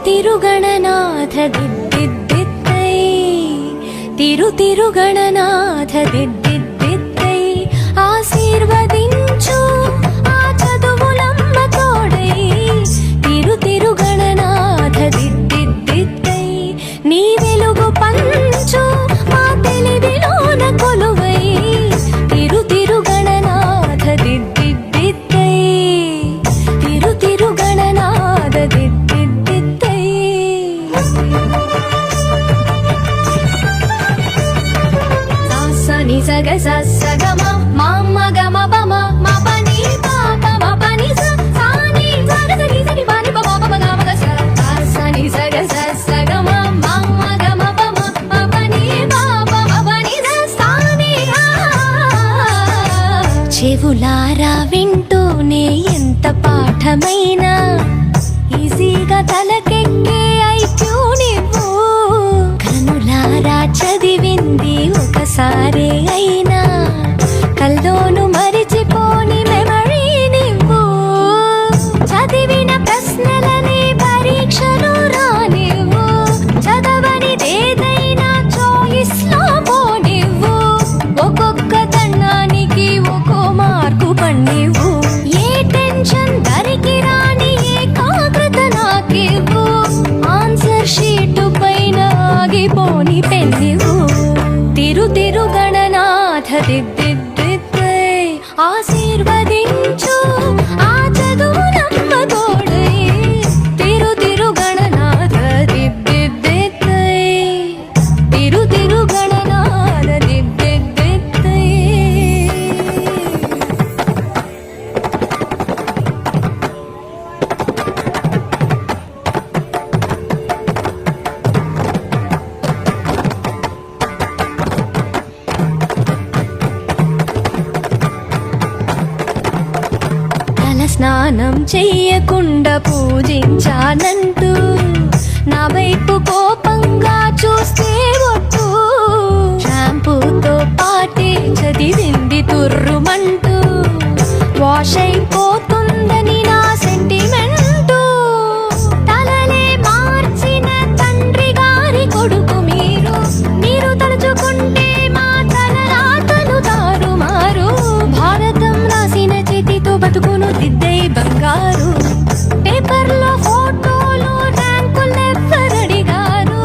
తిరుగణనాథ దిద్దిద్దిద్దై తిరుగణనాథ దిద్దిద్దిద్దై ఆశీర్వదించు ఆ చదువులమ్మ తోడై తిరుగణనాథ దిద్దిద్దిద్దై నీ వెలుగు పంచు మా తెలివిలోన కొలువై తిరుగణనాథ దిద్దిద్దిద్దై తిరుగణనాథ దిద్దిద్దిద్దై సాసని సగ సగమ మామ గమ పమ మ పని పాప మ పని స సాని సగ సని సని పని ప పాప గమ గ స సాసని సగ సగమ మామ గమ పమ మ పని పాప మ పని స సాని చెవులారా వింటూనే ఎంత పాఠమైనా ఈజీగా తలకెక్కే ఐక్యూ నువ్వు కనులారా చదివింది ఒకసారే అయినా కల్లోను మరిచిపోని మెమరీ నువ్వు చదివిన ప్రశ్నలని పరీక్షలు రానివ్వు చదవనిదేదైనా చాయిస్ లో పోనివ్వు ఒక్కొక్క దండానికి ఒక్కో మార్కు పన్నివ్వు ఏ టెన్షన్ దరికి రాని ఏకాగ్రత నాకివ్వు ఆన్సర్ షీటు పైన ఆగిపోని పెన్నివ్వు తిరుగణనాథ దిద్దిద్దిద్దై ఆశీర్వదించు ఆ చదువులమ్మ తోడై తిరుగణనాథ దిద్దిద్దిద్దై తిరుగణనాథ దిద్దిద్దిద్దై స్నానం చెయ్యకుండా పూజించానంటూ నా వైపు కోపంగా చూస్తే ఒట్టు షాంపూతో పాటే చదివింది తుర్రుమంటూ వాష్ అయిపోతుందని నా సెంటిమెంటు తలలే మార్చిన తండ్రి గారి కొడుకు మీరు తలుచుకుంటే మా తలరాతలు తారుమారు భారతం రాసిన చేతితో బతుకును దిద్దై బంగారు పేపర్లో ఫోటోలు ర్యాంకులెవ్వరడిగారు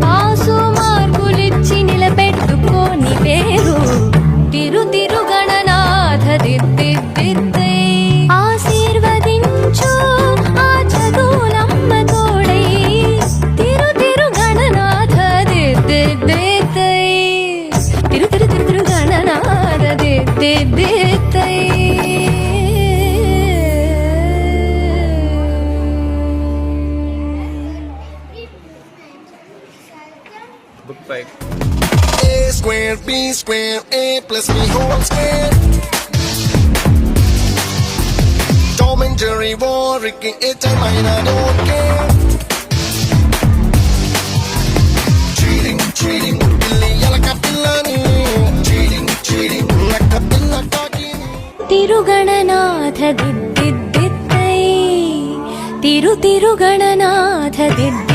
పాసు మార్కులిచ్చి నిలబెట్టుకోని పేరు తిరుగణనాథ దిద్దిద్దిద్దై ఆశీర్వదించు ఆ చదువులమ్మ తోడై తిరుగణనాథ దిద్దిద్దిద్దై తిరుగణనాథ దిద్దిద్దిద్దై book bag. A square, B square, A plus B whole square. Tom and Jerry war, Ricky, H and mine, I don't care. Cheating, Billy, Yalaka, Pillani. Cheating, Naka, Pilla, Kaki. తిరుగణనాథ దిద్దిద్దిద్దై తిరుగణనాథ దిద్దిద్దిద్దై